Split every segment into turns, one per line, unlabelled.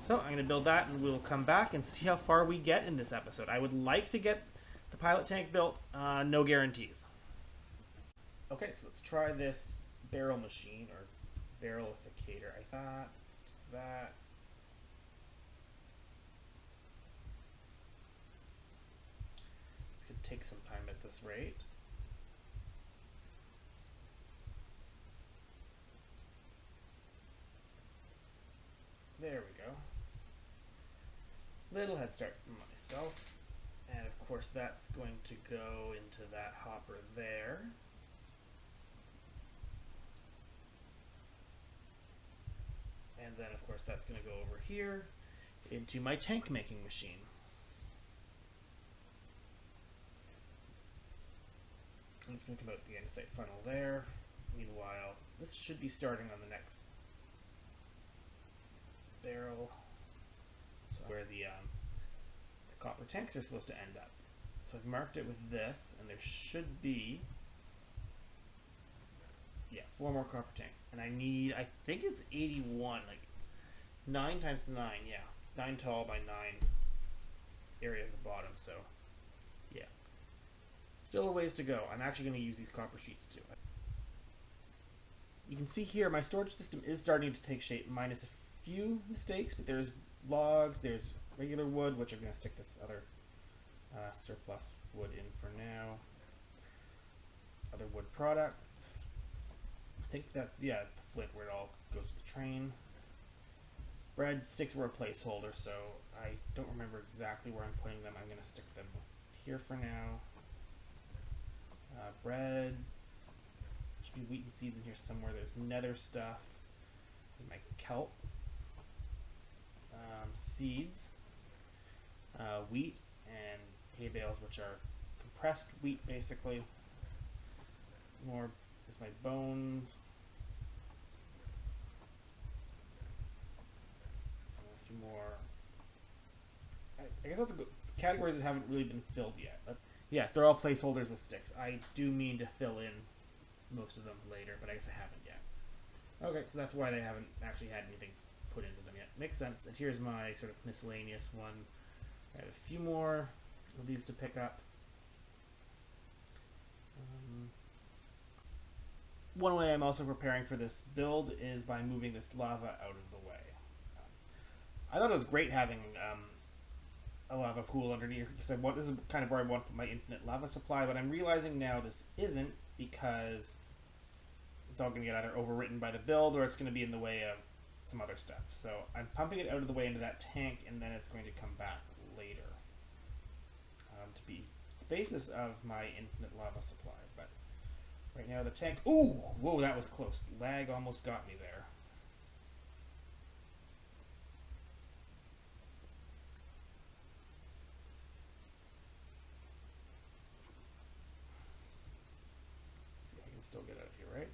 So I'm going to build that, and we'll come back and see how far we get in this episode. I would like to get the pilot tank built. No guarantees. Okay, so let's try this barrel machine, or barrelificator. I thought that. It's going to take some time at this rate. There we go. Little head start from myself. And of course that's going to go into that hopper there. And then of course that's going to go over here into my tank making machine. And it's going to come out the andesite funnel there. Meanwhile, this should be starting on the next barrel. So where the copper tanks are supposed to end up. So I've marked it with this, and there should be, yeah, 4 more copper tanks. And I need, I think it's 81, like 9 times 9, yeah. 9 tall by 9 area at the bottom, so yeah. Still a ways to go. I'm actually going to use these copper sheets too. You can see here my storage system is starting to take shape, minus a few mistakes, but there's logs, there's regular wood, which I'm going to stick this other surplus wood in for now. Other wood products. I think that's, yeah, it's the flint where it all goes to the train. Bread sticks were a placeholder, so I don't remember exactly where I'm putting them. I'm going to stick them here for now. Bread. Should be wheat and seeds in here somewhere. There's nether stuff. There's my kelp. Seeds. Wheat and hay bales, which are compressed wheat basically. More is my bones. A few more. I guess that's a good categories that haven't really been filled yet. But yes, they're all placeholders with sticks. I do mean to fill in most of them later, but I guess I haven't yet. Okay, so that's why they haven't actually had anything put into them yet. Makes sense. And here's my sort of miscellaneous one. I have a few more of these to pick up. One way I'm also preparing for this build is by moving this lava out of the way. I thought it was great having a lava pool underneath, because this is kind of where I want my infinite lava supply, but I'm realizing now this isn't, because it's all going to get either overwritten by the build or it's going to be in the way of some other stuff. So I'm pumping it out of the way into that tank, and then it's going to come back later to be the basis of my infinite lava supply. But right now the tank, ooh, whoa, that was close. Lag almost got me there. Let's see, I can still get out of here, right?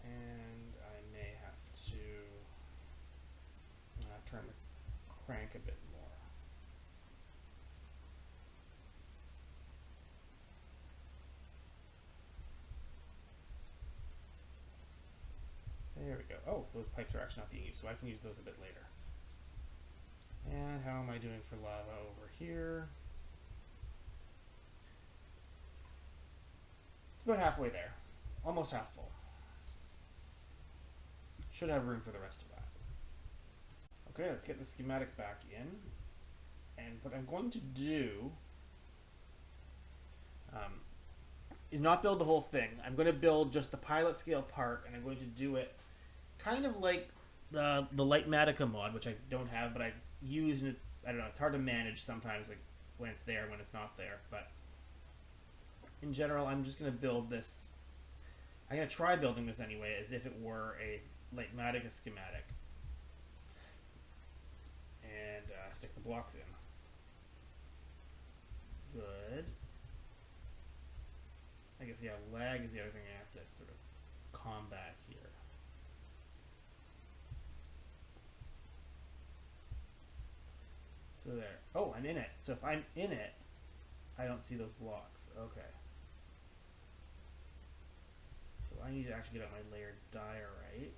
And I may have to turn the crank a bit more. There we go. Oh, those pipes are actually not being used, so I can use those a bit later. And how am I doing for lava over here? It's about halfway there. Almost half full. Should have room for the rest of that. Okay, let's get the schematic back in. And what I'm going to do is not build the whole thing. I'm going to build just the pilot scale part, and I'm going to do it kind of like the Lightmatica mod, which I don't have, but I use, and I don't know, it's hard to manage sometimes, like when it's there, when it's not there. But in general, I'm just going to build this. I'm going to try building this anyway, as if it were a Lightmatica schematic, and stick the blocks in. Good. I guess, yeah, lag is the other thing I have to sort of combat here. So there. Oh, I'm in it. So if I'm in it, I don't see those blocks. Okay. So I need to actually get out my layered diorite.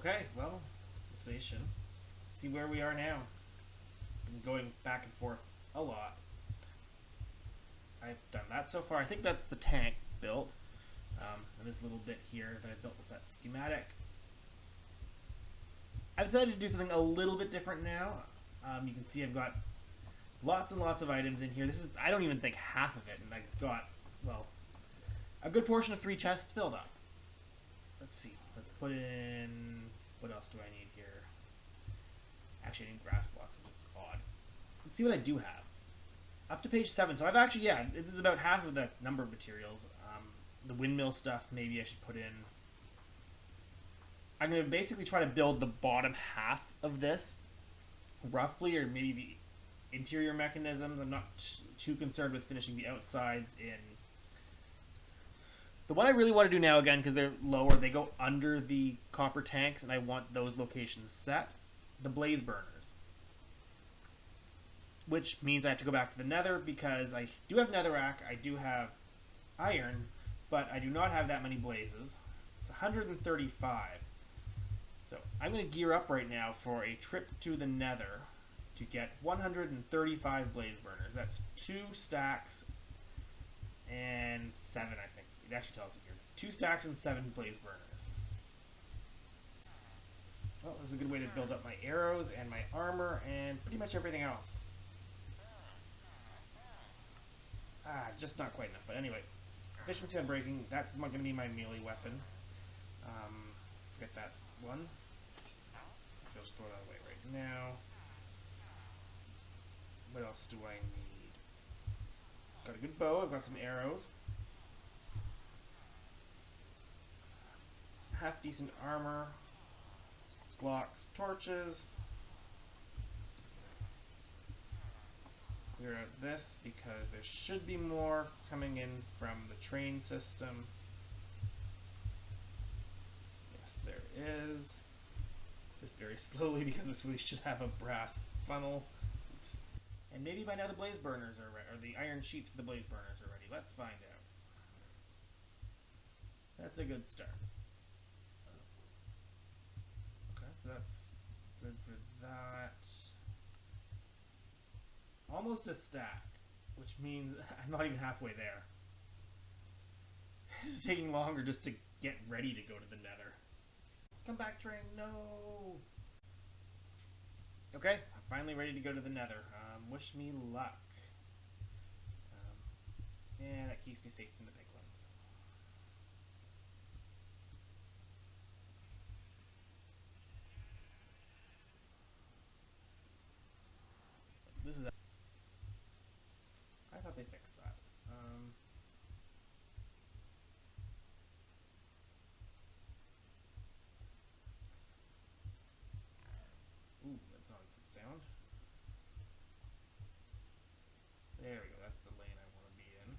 Okay, well, it's the station. See where we are now. Been going back and forth a lot. I've done that so far. I think that's the tank built. And this little bit here that I built with that schematic. I've decided to do something a little bit different now. You can see I've got lots and lots of items in here. This is, I don't even think half of it, and I've got, well, a good portion of 3 chests filled up. Let's see. Let's put in, what else do I need here? Actually, I need grass blocks, which is odd. Let's see what I do have. Up to page 7. So I've actually, yeah, this is about half of the number of materials. The windmill stuff, maybe I should put in. I'm going to basically try to build the bottom half of this, roughly, or maybe the interior mechanisms. I'm not too concerned with finishing the outsides in. The one I really want to do now, again, because they're lower, they go under the copper tanks, and I want those locations set. The blaze burners. Which means I have to go back to the nether, because I do have netherrack, I do have iron, but I do not have that many blazes. It's 135. So I'm going to gear up right now for a trip to the nether to get 135 blaze burners. That's 2 stacks and 7, I think. It actually tells you here. 2 stacks and 7 blaze burners. Well, this is a good way to build up my arrows and my armor and pretty much everything else. Just not quite enough. But anyway, efficiency on breaking, that's going to be my melee weapon. Forget that one. I'll just throw that away right now. What else do I need? Got a good bow, I've got some arrows. Half decent armor. Blocks, torches. Clear out this because there should be more coming in from the train system. Yes, there is. Just very slowly because this really should have a brass funnel. Oops. And maybe by now the blaze burners are ready, or the iron sheets for the blaze burners are ready. Let's find out. That's a good start. Okay, so that's good for that. Almost a stack, which means I'm not even halfway there. This is taking longer just to get ready to go to the nether. Come back, train, no! Okay, I'm finally ready to go to the nether. Wish me luck. And that keeps me safe from the piglins. This is I thought they fixed that. Ooh, that's not a good sound. There we go, that's the lane I want to be in.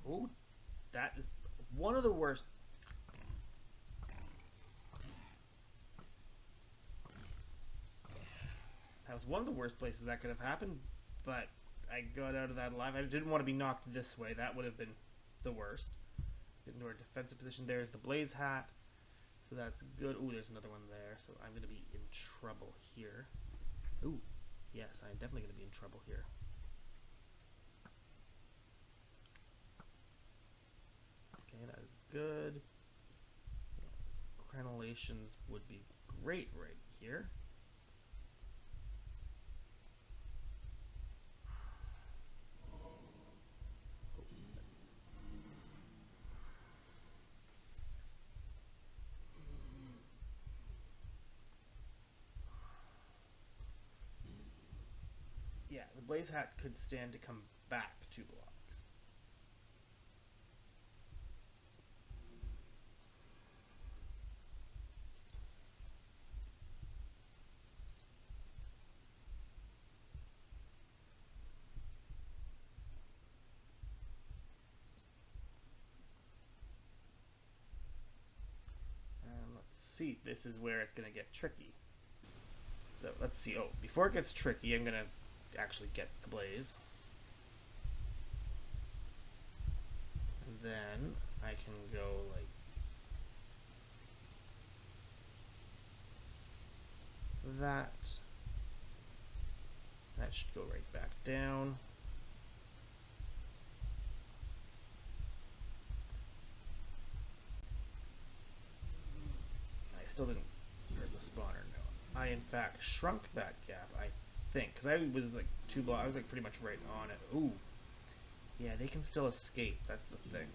Oh, that is one of the worst. That was one of the worst places that could have happened, but I got out of that alive. I didn't want to be knocked this way. That would have been the worst. Get into our defensive position. There's the blaze hat. So that's good. Ooh, there's another one there. So I'm going to be in trouble here. Ooh, yes, I'm definitely going to be in trouble here. Okay, that is good. Yes, crenellations would be great right here. Yeah, the blaze hat could stand to come back 2 blocks. this is where it's going to get tricky. So let's see. Oh, before it gets tricky, I'm going to actually get the blaze. And then I can go like that. That should go right back down. I still didn't hurt the spawner. No, I in fact shrunk that gap. I think because I was like I was like pretty much right on it. Ooh, yeah, they can still escape. That's the thing.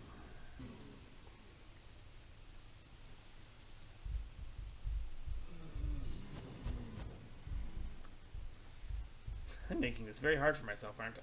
I'm making this very hard for myself, aren't I?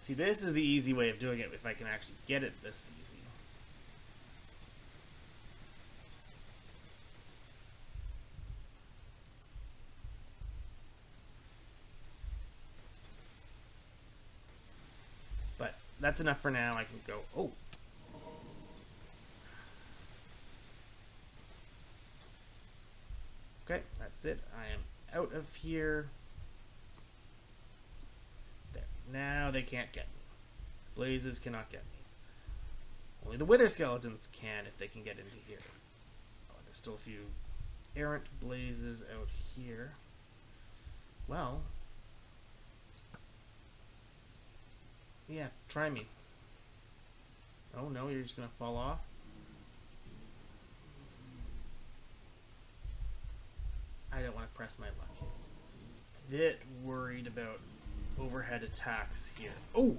See, this is the easy way of doing it if I can actually get it this easy. But that's enough for now. I can go, oh. Okay, that's it. I am out of here. There. Now they can't get me. Blazes cannot get me. Only the Wither Skeletons can if they can get into here. Oh, there's still a few errant blazes out here. Well, yeah, try me. Oh no, you're just gonna fall off? I don't want to press my luck here. A bit worried about overhead attacks here. Oh!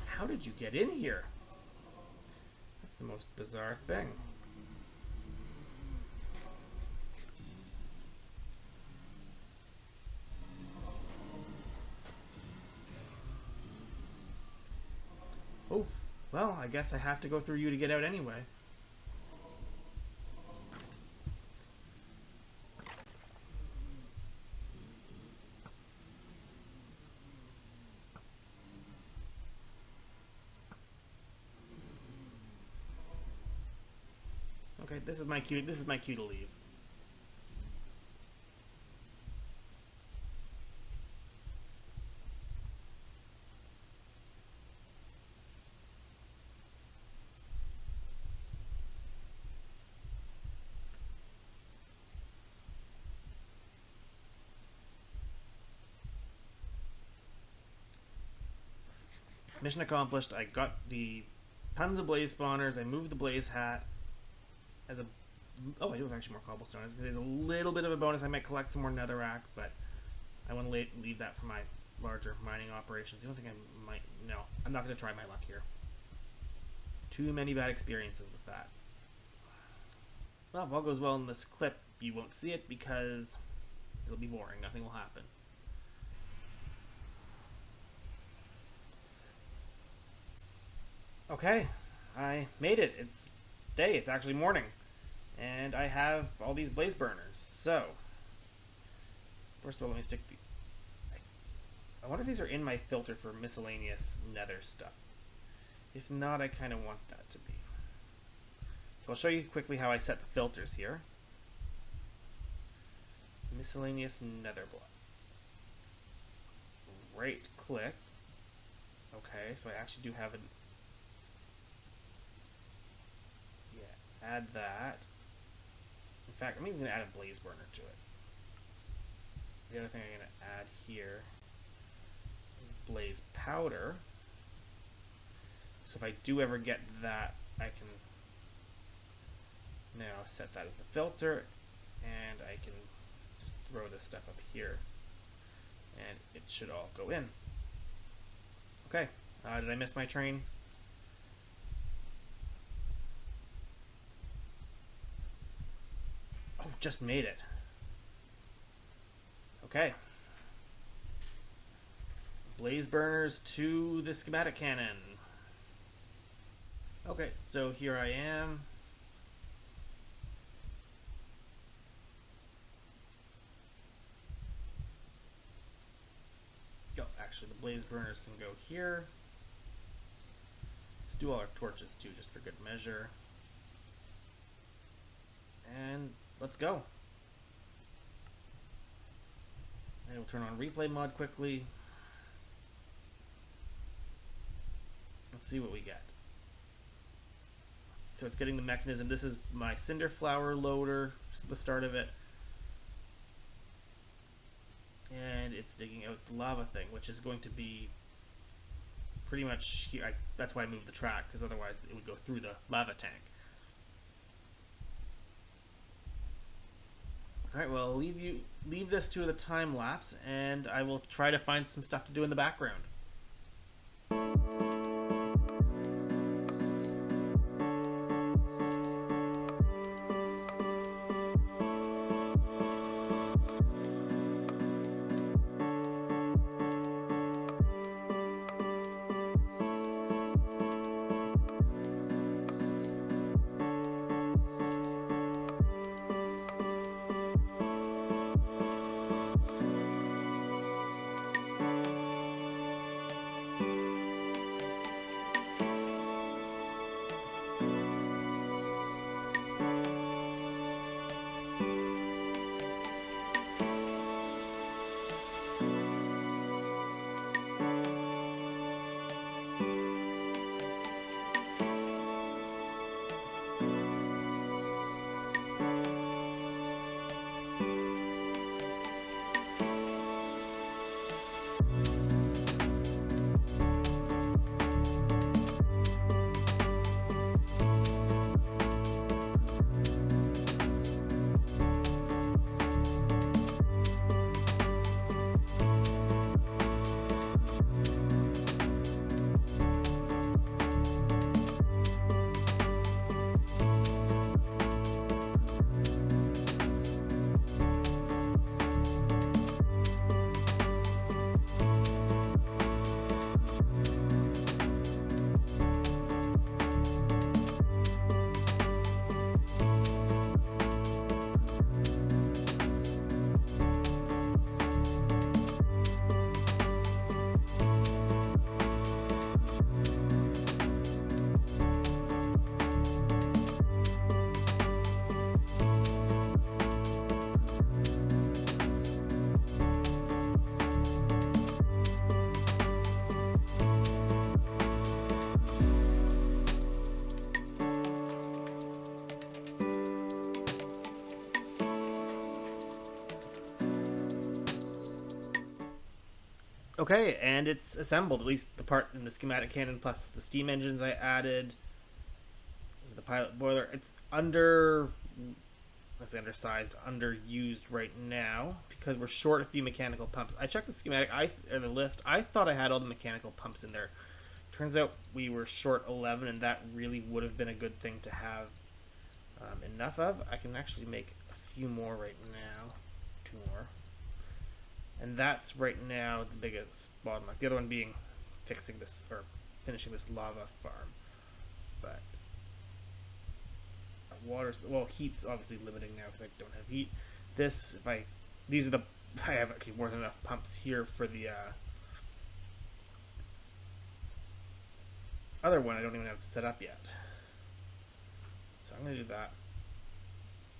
How did you get in here? That's the most bizarre thing. Oh, well, I guess I have to go through you to get out anyway. Okay, this is my cue. This is my cue to leave. Mission accomplished. I got the tons of blaze spawners. I moved the blaze hat as a. Oh, I do have actually more cobblestone. There's a little bit of a bonus. I might collect some more netherrack, but I want to leave that for my larger mining operations. The only thing I might. No, I'm not going to try my luck here. Too many bad experiences with that. Well, if all goes well in this clip, you won't see it because it'll be boring. Nothing will happen. Okay, I made it. It's day. It's actually morning. And I have all these blaze burners. So, first of all, let me stick the... I wonder if these are in my filter for miscellaneous nether stuff. If not, I kind of want that to be. So I'll show you quickly how I set the filters here. Miscellaneous nether block. Right click. Okay, so I actually do have an... Yeah, add that. In fact, I'm even going to add a blaze burner to it. The other thing I'm going to add here is blaze powder. So if I do ever get that, I can now set that as the filter, and I can just throw this stuff up here, and it should all go in. Okay, did I miss my train? Oh, just made it. Okay. Blaze burners to the schematic cannon. Okay, so here I am. Oh, actually the blaze burners can go here. Let's do all our torches too, just for good measure. And let's go. And we'll turn on replay mod quickly. Let's see what we get. So it's getting the mechanism. This is my cinder flower loader, just the start of it. And it's digging out the lava thing, which is going to be pretty much here. That's why I moved the track, because otherwise it would go through the lava tank. Alright, well, I'll leave this to the time lapse, and I will try to find some stuff to do in the background. Okay, and it's assembled, at least the part in the schematic cannon plus the steam engines I added. This is the pilot boiler. It's let's say undersized, underused right now because we're short a few mechanical pumps. I checked the schematic, or the list. I thought I had all the mechanical pumps in there. Turns out we were short 11, and that really would have been a good thing to have enough of. I can actually make a few more right now. 2 more. And that's right now the biggest bottleneck. The other one being fixing this, or finishing this lava farm. But heat's obviously limiting now because I don't have heat. I have actually more than enough pumps here for the other one. I don't even have to set up yet. So I'm going to do that.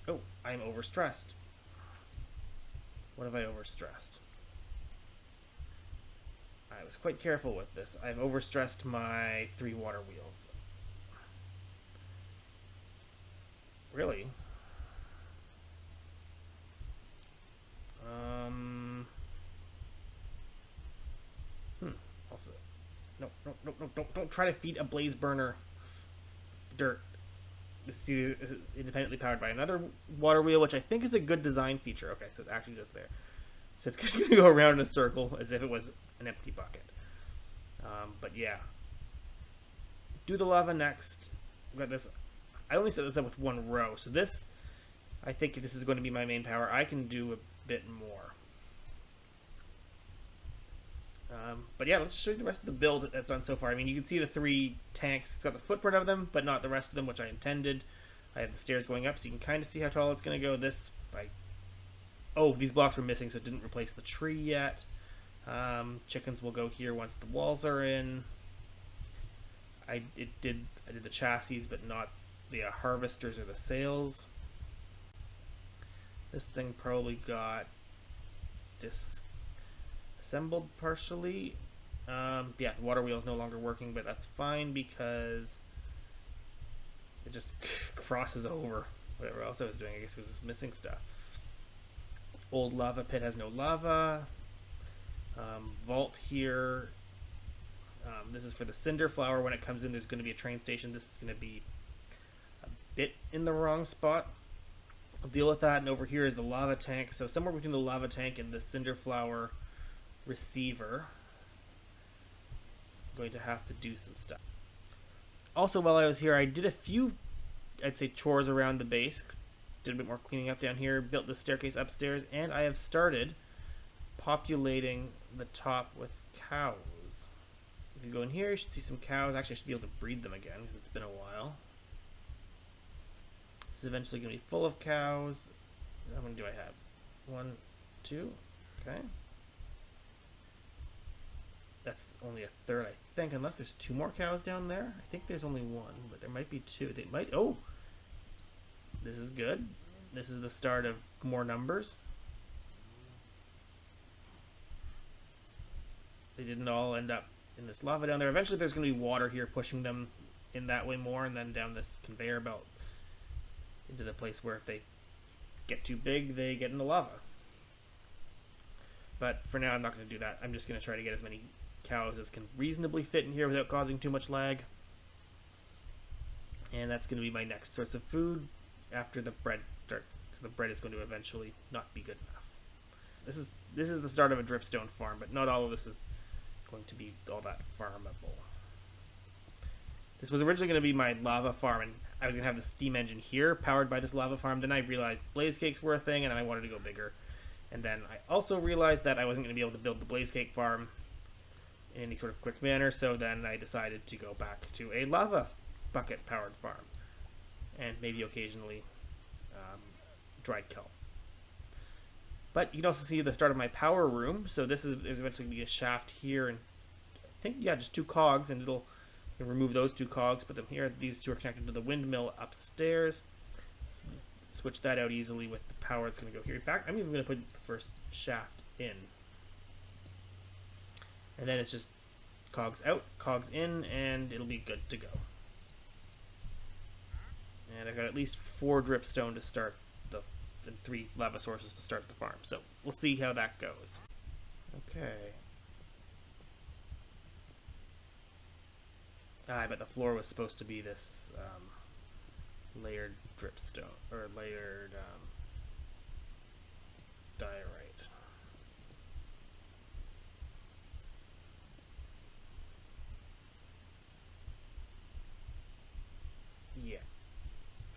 Oh, I'm overstressed. What have I overstressed? I was quite careful with this. I've overstressed my 3 water wheels. Really? Also, No, no, no, no, don't try to feed a blaze burner dirt. This is independently powered by another water wheel, which I think is a good design feature. Okay, so it's actually just there. So it's just going to go around in a circle as if it was an empty bucket. But yeah. Do the lava next. I've got this. I only set this up with one row. So this, I think if this is going to be my main power, I can do a bit more. But yeah, let's show you the rest of the build that's on so far. I mean, you can see the 3 tanks. It's got the footprint of them, but not the rest of them, which I intended. I have the stairs going up, so you can kind of see how tall it's going to go. This, oh, these blocks were missing, so it didn't replace the tree yet. Chickens will go here once the walls are in. I did the chassis, but not the harvesters or the sails. This thing probably got disassembled partially. Yeah, the water wheel is no longer working, but that's fine because it just crosses over whatever else I was doing. I guess it was missing stuff. Old lava pit has no lava. Vault here. This is for the cinder flower. When it comes in, there's going to be a train station. This is going to be a bit in the wrong spot. I'll deal with that. And over here is the lava tank. So somewhere between the lava tank and the cinder flower receiver, I'm going to have to do some stuff. Also, while I was here, I did a few, I'd say, chores around the base. Did a bit more cleaning up down here. Built the staircase upstairs. And I have started populating the top with cows. If you go in here, you should see some cows. Actually, I should be able to breed them again because it's been a while. This is eventually going to be full of cows. How many do I have? 1, 2. Okay. That's only a third, I think, unless there's 2 more cows down there. I think there's only 1, but there might be 2. They might. Oh! This is good. This is the start of more numbers. They didn't all end up in this lava down there. Eventually there's going to be water here pushing them in that way more, and then down this conveyor belt into the place where if they get too big, they get in the lava. But for now, I'm not going to do that. I'm just going to try to get as many cows as can reasonably fit in here without causing too much lag. And that's going to be my next source of food after the bread starts, because the bread is going to eventually not be good enough. This is the start of a dripstone farm, but not all of this is going to be all that farmable. This was originally going to be my lava farm, and I was going to have the steam engine here powered by this lava farm. Then I realized blaze cakes were a thing, and then I wanted to go bigger. And then I also realized that I wasn't going to be able to build the blaze cake farm in any sort of quick manner, so then I decided to go back to a lava bucket powered farm, and maybe occasionally dried kelp. But you can also see the start of my power room. So this is eventually going to be a shaft here, and I think, yeah, just 2 cogs, and it'll remove those 2 cogs, put them here. These 2 are connected to the windmill upstairs. So switch that out easily with the power that's going to go here. In fact, I'm even going to put the first shaft in. And then it's just cogs out, cogs in, and it'll be good to go. And I've got at least 4 dripstone to start and 3 lava sources to start the farm. So we'll see how that goes. Okay. I bet the floor was supposed to be this layered dripstone, or layered diorite. Yeah.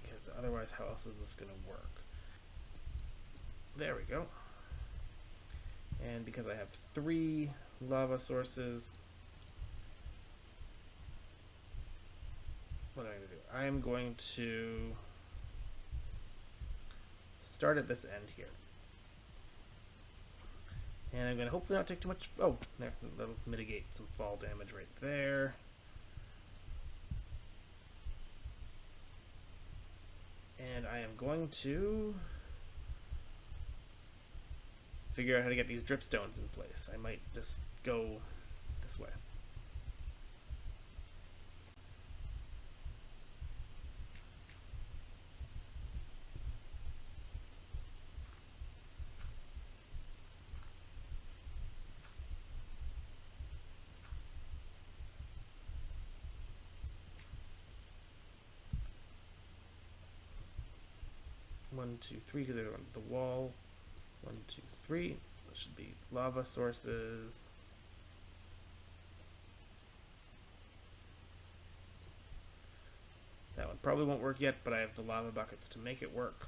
Because otherwise, how else is this going to work? There we go. And because I have 3 lava sources, what am I going to do? I am going to start at this end here. And I'm going to hopefully not take too much. Oh, there, that'll mitigate some fall damage right there. And I am going to figure out how to get these dripstones in place. I might just go this way. 1, 2, 3, because they're on the wall. 1, 2, 3. Those should be lava sources. That one probably won't work yet, but I have the lava buckets to make it work.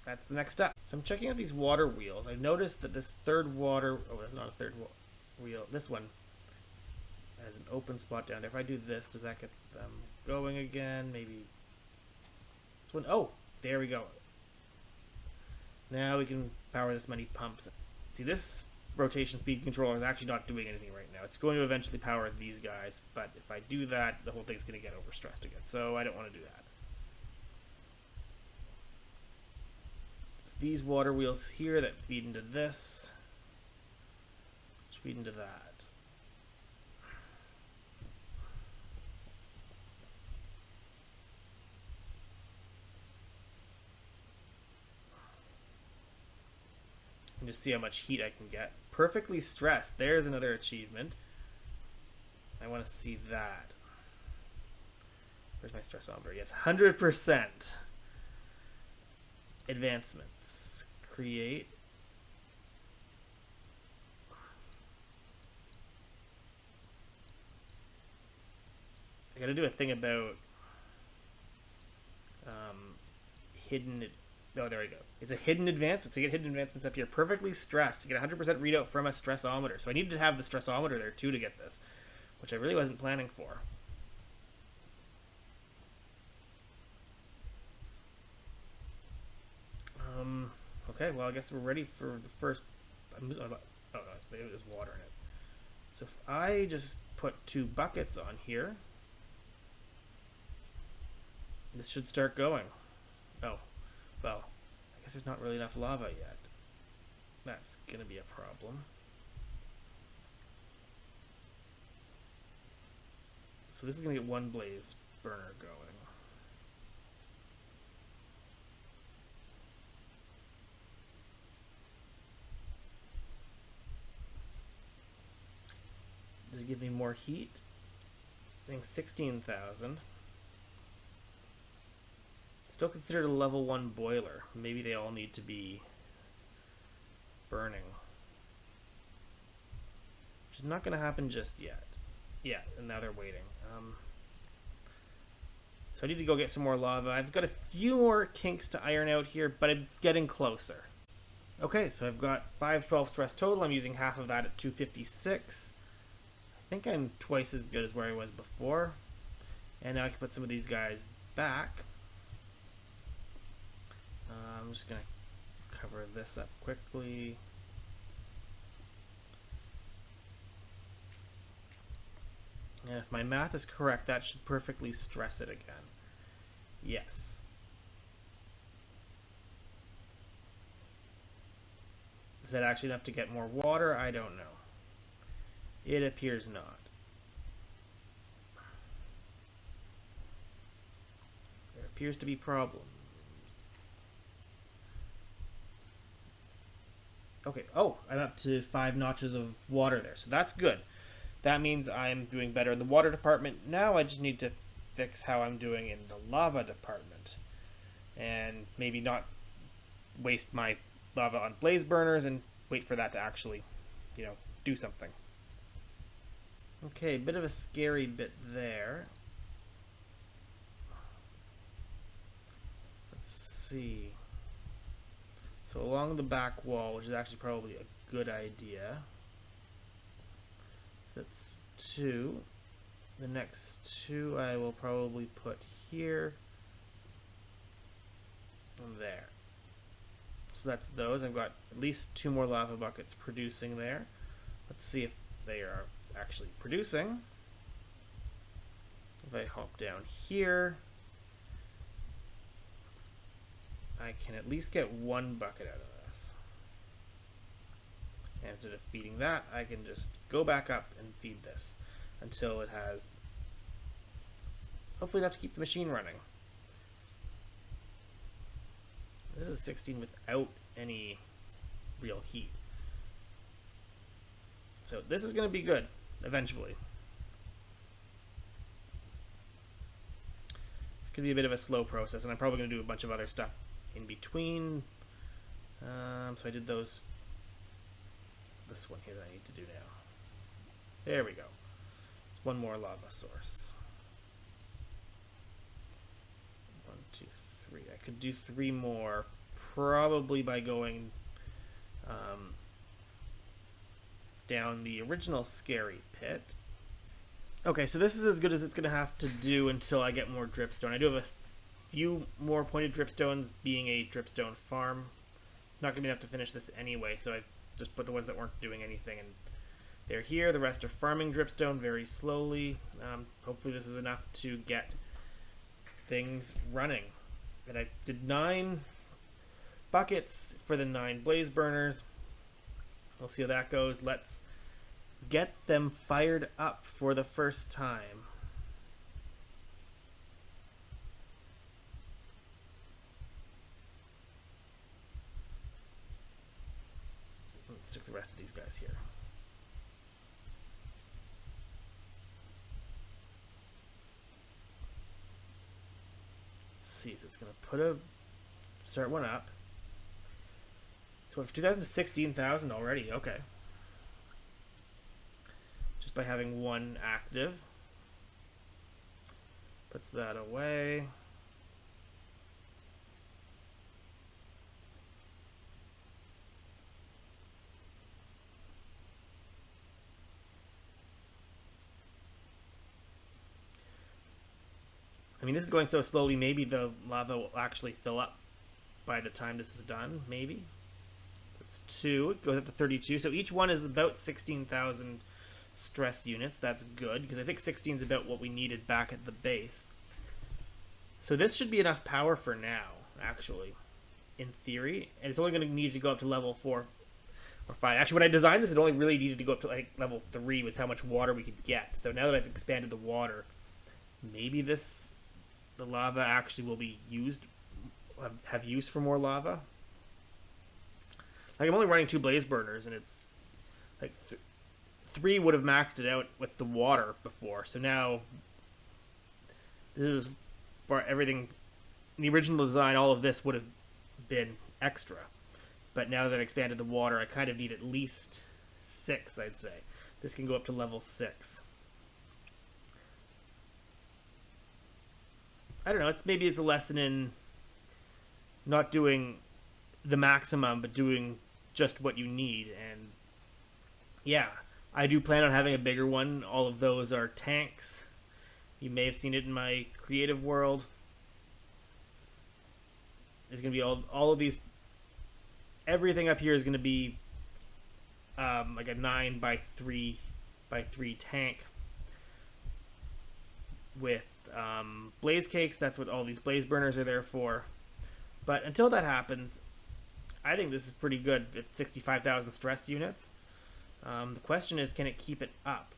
That's the next step. So I'm checking out these water wheels. I noticed that this third water, oh, that's not a third wheel. This one has an open spot down there. If I do this, does that get them going again? Maybe this one. Oh, there we go. Now we can power this many pumps. See, this rotation speed controller is actually not doing anything right now. It's going to eventually power these guys, but if I do that, the whole thing's going to get overstressed again. So I don't want to do that. It's these water wheels here that feed into this, which feed into that. And just see how much heat I can get. Perfectly stressed. There's another achievement. I want to see that. Where's my stressometer? Yes, 100%. Advancements. Create. I gotta do a thing about hidden. Oh, there we go. It's a hidden advancement. So you get hidden advancements up here. Perfectly stressed. You get 100% readout from a stressometer. So I needed to have the stressometer there too to get this, which I really wasn't planning for. Okay, well, I guess we're ready for the first. Oh, no, there's water in it. So if I just put 2 buckets on here, this should start going. Oh, well, I guess there's not really enough lava yet. That's going to be a problem. So this is going to get 1 blaze burner going. Does it give me more heat? I think 16,000. Still considered a level 1 boiler. Maybe they all need to be burning. Which is not going to happen just yet. Yeah, and now they're waiting. So I need to go get some more lava. I've got a few more kinks to iron out here, but it's getting closer. Okay, so I've got 512 stress total. I'm using half of that at 256. I think I'm twice as good as where I was before. And now I can put some of these guys back. I'm just going to cover this up quickly. And if my math is correct, that should perfectly stress it again. Yes. Is that actually enough to get more water? I don't know. It appears not. There appears to be problems. Okay, oh, I'm up to 5 notches of water there, so that's good. That means I'm doing better in the water department. Now I just need to fix how I'm doing in the lava department. And maybe not waste my lava on blaze burners and wait for that to actually, do something. Okay, a bit of a scary bit there. Let's see. So along the back wall, which is actually probably a good idea. That's 2. The next 2 I will probably put here and there. So that's those. I've got at least 2 more lava buckets producing there. Let's see if they are actually producing. If I hop down here, I can at least get 1 bucket out of this. And instead of feeding that, I can just go back up and feed this until it has hopefully enough to keep the machine running. This is 16 without any real heat. So this is going to be good eventually. It's going to be a bit of a slow process, and I'm probably going to do a bunch of other stuff in between. So I did those. This one here that I need to do now. There we go. It's one more lava source. 1, 2, 3. I could do 3 more, probably by going down the original scary pit. Okay, so this is as good as it's going to have to do until I get more dripstone. I do have a few more pointed dripstones, being a dripstone farm. Not going to be enough to finish this anyway, so I just put the ones that weren't doing anything, and they're here. The rest are farming dripstone very slowly. Hopefully this is enough to get things running. And I did 9 buckets for the 9 blaze burners. We'll see how that goes. Let's get them fired up for the first time. Let's stick the rest of these guys here. Let's see, so it's going to start one up. So for 2,016,000 already, okay. Just by having one active. Puts that away. I mean, this is going so slowly, maybe the lava will actually fill up by the time this is done, maybe. It's 2, it goes up to 32, so each one is about 16,000 stress units. That's good, because I think 16 is about what we needed back at the base. So this should be enough power for now, actually, in theory, and it's only going to need to go up to level 4 or 5. Actually, when I designed this, it only really needed to go up to like level 3 was how much water we could get. So now that I've expanded the water, maybe the lava actually will be used, have use for more lava. Like, I'm only running 2 blaze burners, and it's like 3 would have maxed it out with the water before. So now this is for everything. In the original design, all of this would have been extra. But now that I've expanded the water, I kind of need at least 6, I'd say. This can go up to level 6. I don't know, maybe it's a lesson in not doing the maximum, but doing just what you need. And yeah, I do plan on having a bigger one. All of those are tanks. You may have seen it in my creative world. There's going to be all of these. Everything up here is going to be like a 9 by 3 tank with blaze cakes. That's what all these blaze burners are there for. But until that happens, I think this is pretty good at 65,000 stress units. The question is, can it keep it up?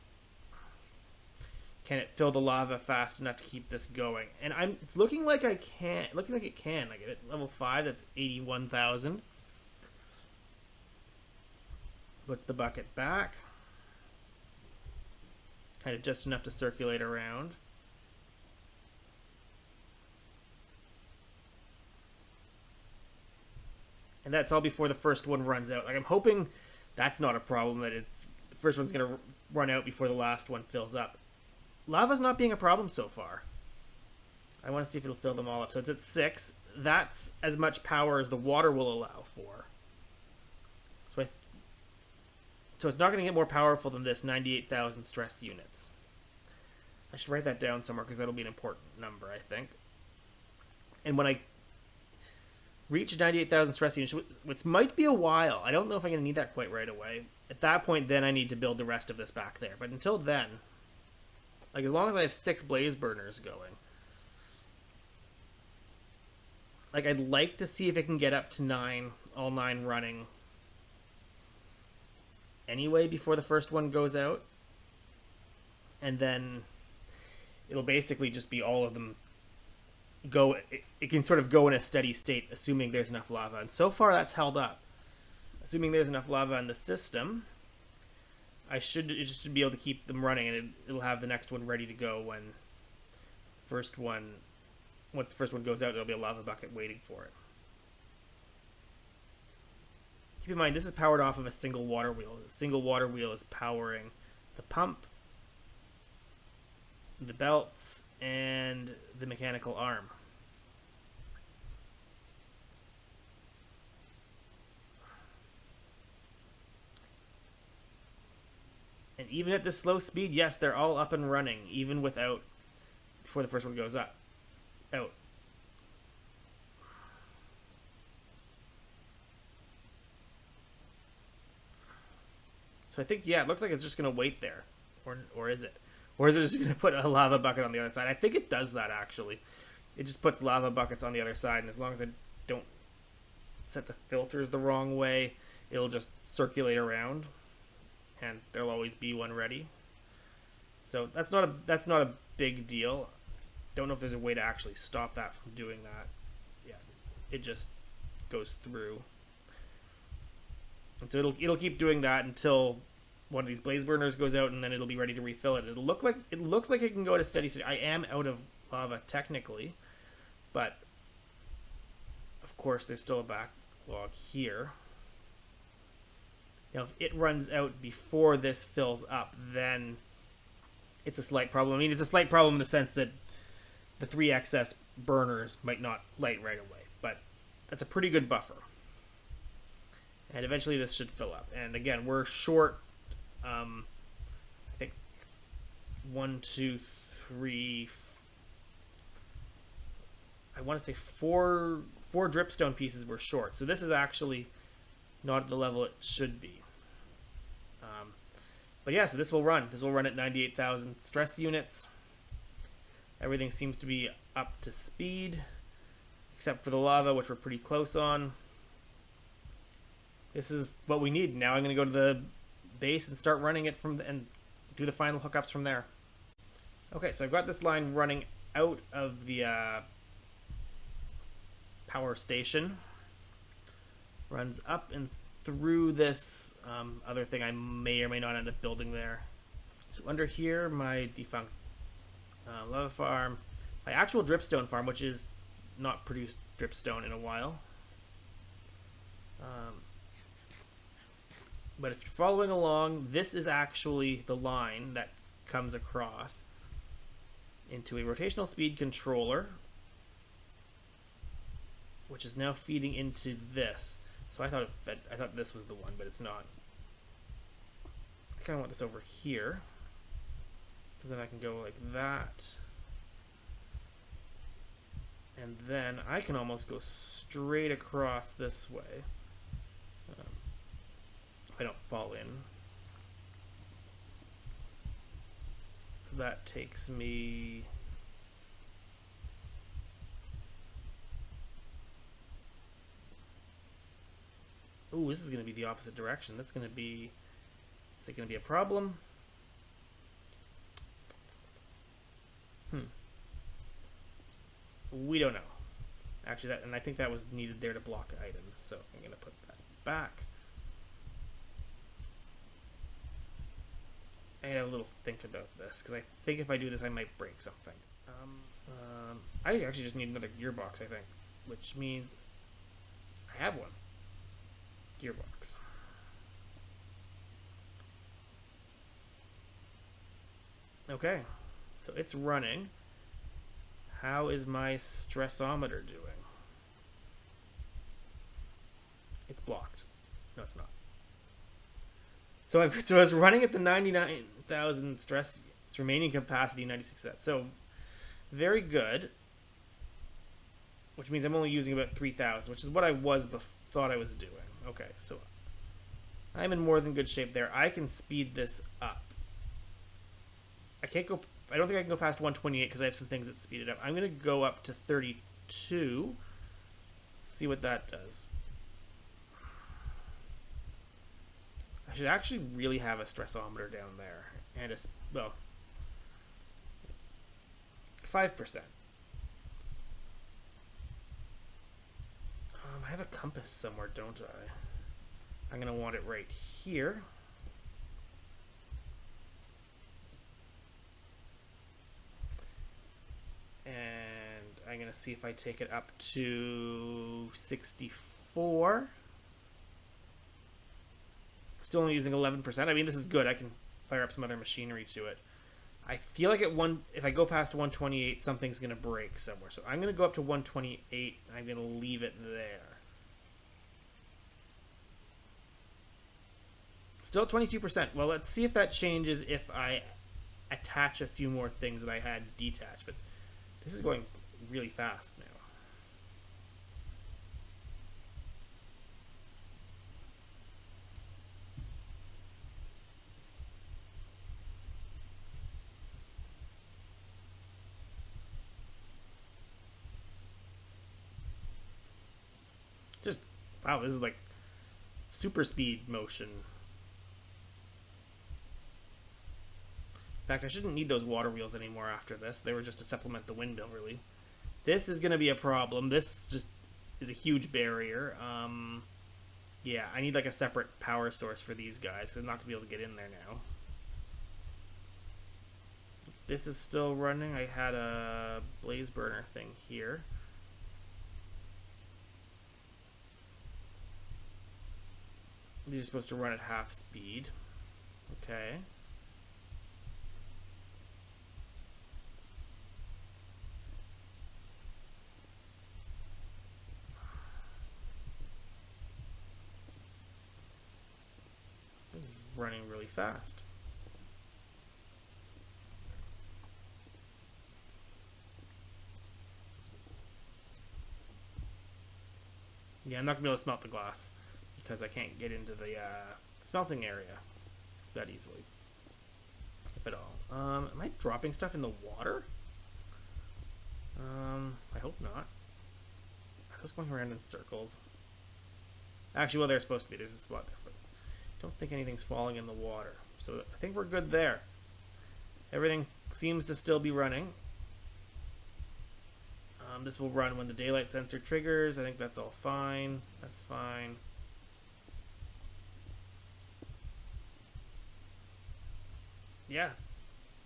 Can it fill the lava fast enough to keep this going? And it's looking like I can. Looking like it can. Like at level 5, that's 81,000. Puts the bucket back. Kind of just enough to circulate around. And that's all before the first one runs out. Like, I'm hoping that's not a problem, that the first one's going to run out before the last one fills up. Lava's not being a problem so far. I want to see if it'll fill them all up. So it's at 6. That's as much power as the water will allow for. So it's not going to get more powerful than this 98,000 stress units. I should write that down somewhere because that'll be an important number, I think. And when I reach 98,000 stress units, which might be a while, I don't know if I'm going to need that quite right away. At that point, then I need to build the rest of this back there. But until then, like, as long as I have 6 blaze burners going, like, I'd like to see if it can get up to 9, all 9 running anyway before the first one goes out. And then it'll basically just be all of them go. It can sort of go in a steady state, assuming there's enough lava. And so far, that's held up. Assuming there's enough lava in the system, it should be able to keep them running, and it'll have the next one ready to go when first one once the first one goes out, there'll be a lava bucket waiting for it. Keep in mind, this is powered off of a single water wheel. The single water wheel is powering the pump, the belts, and the mechanical arm. And even at this slow speed, yes, they're all up and running, even without, before the first one goes out. So I think, yeah, it looks like it's just going to wait there. Or is it? Or is it just going to put a lava bucket on the other side? I think it does that, actually. It just puts lava buckets on the other side, and as long as I don't set the filters the wrong way, it'll just circulate around, and there'll always be one ready. So that's not a big deal. Don't know if there's a way to actually stop that from doing that. Yeah, it just goes through. And so it'll keep doing that until one of these blaze burners goes out, and then it'll be ready to refill it. It looks like it can go at a steady state. I am out of lava technically, but of course there's still a backlog here. Now, if it runs out before this fills up, then it's a slight problem. I mean, it's a slight problem in the sense that the 3 excess burners might not light right away, but that's a pretty good buffer. And eventually this should fill up. And again, we're short, I think, 1, 2, 3, I want to say four dripstone pieces we're short. So this is actually not at the level it should be. But yeah, so this will run. This will run at 98,000 stress units. Everything seems to be up to speed, except for the lava, which we're pretty close on. This is what we need. Now I'm going to go to the base and start running it and do the final hookups from there. Okay, so I've got this line running out of the power station. Runs up and through this other thing I may or may not end up building there. So under here, my defunct lava farm, my actual dripstone farm, which is not produced dripstone in a while. But if you're following along, this is actually the line that comes across into a rotational speed controller, which is now feeding into this. So I thought this was the one, but it's not. I kind of want this over here, because then I can go like that. And then I can almost go straight across this way. If I don't fall in. So that takes me... Ooh, this is going to be the opposite direction. That's going to be... Is it going to be a problem? We don't know. Actually, and I think that was needed there to block items, so I'm going to put that back. I gotta have a little think about this, because I think if I do this, I might break something. I actually just need another gearbox, I think, which means I have one. Gearbox. Okay, so it's running. How is my stressometer doing? It's blocked. No, it's not. So I was running at the 99,000 stress. Its remaining capacity 96%. So very good. Which means I'm only using about 3,000, which is what I thought I was doing. Okay, so I'm in more than good shape there. I can speed this up. I can't go. I don't think I can go past 128 because I have some things that speed it up. I'm going to go up to 32. See what that does. I should actually really have a stressometer down there, and well, 5%. I have a compass somewhere, don't I? I'm gonna want it right here. And I'm going to see if I take it up to 64. Still only using 11%. I mean, this is good. I can fire up some other machinery to it. I feel like if I go past 128, something's going to break somewhere. So I'm going to go up to 128, and I'm going to leave it there. Still at 22%. Well, let's see if that changes if I attach a few more things that I had detached. But this is going really fast now. Just, wow, this is like super speed motion. In fact, I shouldn't need those water wheels anymore after this. They were just to supplement the windmill, really. This is going to be a problem. This just is a huge barrier. Yeah, I need like a separate power source for these guys, because I'm not going to be able to get in there now. This is still running. I had a blaze burner thing here. These are supposed to run at half speed. Okay. This is running really fast. Yeah, I'm not going to be able to smelt the glass, because I can't get into the smelting area that easily, if at all. Am I dropping stuff in the water? I hope not. I was going around in circles. Actually, well, they're supposed to be. There's a spot there, but I don't think anything's falling in the water. So I think we're good there. Everything seems to still be running. This will run when the daylight sensor triggers. I think that's all fine. That's fine. Yeah,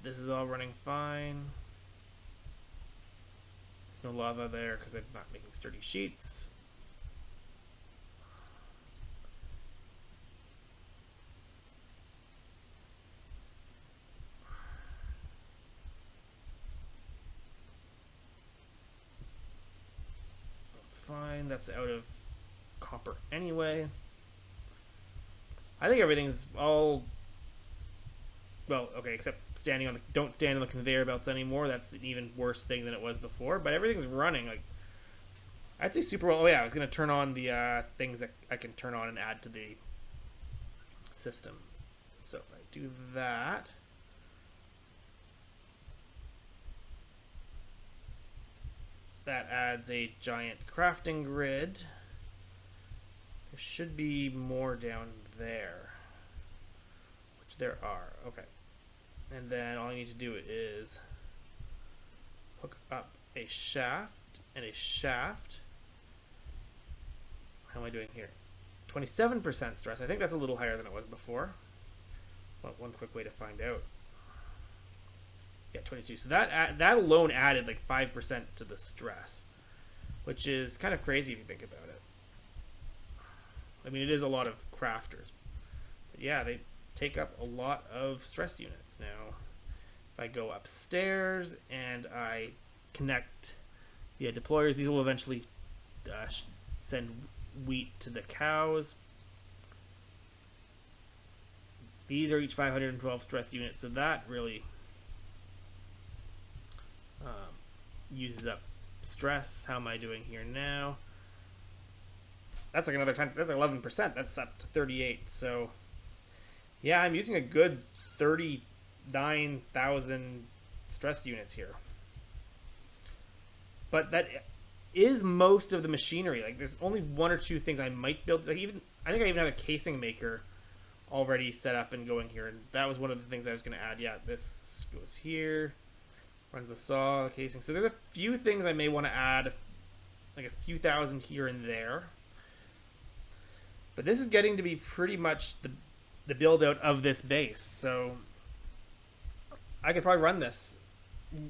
this is all running fine. There's no lava there because I'm not making sturdy sheets. That's fine. That's out of copper anyway. I think everything's all... Well, okay, except standing on the... Don't stand on the conveyor belts anymore. That's an even worse thing than it was before. But everything's running. Like, I'd say super well. Oh, yeah, I was going to turn on the things that I can turn on and add to the system. So if I do that... That adds a giant crafting grid. There should be more down there. Which there are. Okay. And then all I need to do is hook up a shaft and a shaft. How am I doing here? 27% stress. I think that's a little higher than it was before. Well, one quick way to find out. Yeah, 22. So that alone added like 5% to the stress, which is kind of crazy if you think about it. I mean, it is a lot of crafters. But yeah, they take up a lot of stress units. Now, if I go upstairs and I connect the deployers, these will eventually send wheat to the cows. These are each 512 stress units, so that really uses up stress. How am I doing here now? That's like another 10. That's 11%. That's up to 38. So yeah, I'm using a good 39,000 stress units here. But that is most of the machinery. Like, there's only one or two things I might build. Like, I think I even have a casing maker already set up and going here, and that was one of the things I was going to add. Yeah, this goes here. Runs the saw, the casing. So there's a few things I may want to add, like a few thousand here and there. But this is getting to be pretty much the build out of this base. So I could probably run this.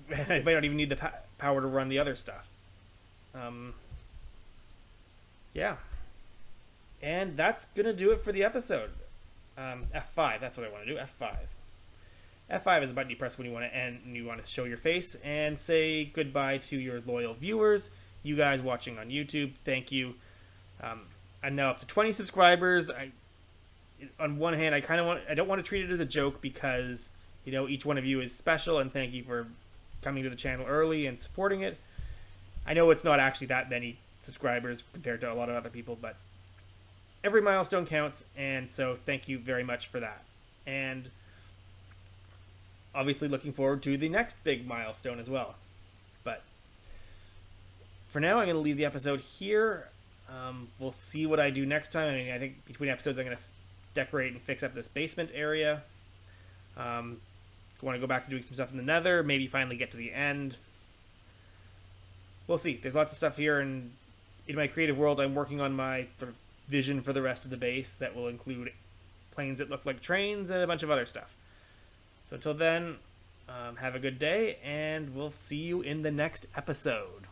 I might not even need the power to run the other stuff. Um, yeah. And that's going to do it for the episode. F5, that's what I want to do. F5. F5 is the button you press when you want to end and you want to show your face and say goodbye to your loyal viewers. You guys watching on YouTube, thank you. I'm now up to 20 subscribers. On one hand, I don't want to treat it as a joke because each one of you is special, and thank you for coming to the channel early and supporting it. I know it's not actually that many subscribers compared to a lot of other people, but every milestone counts, and so thank you very much for that. And obviously looking forward to the next big milestone as well. But for now, I'm going to leave the episode here. We'll see what I do next time. I mean, I think between episodes, I'm going to decorate and fix up this basement area. Want to go back to doing some stuff in the nether, maybe finally get to the end. We'll see. There's lots of stuff here, and in my creative world, I'm working on my vision for the rest of the base that will include planes that look like trains and a bunch of other stuff. So until then, have a good day, and we'll see you in the next episode.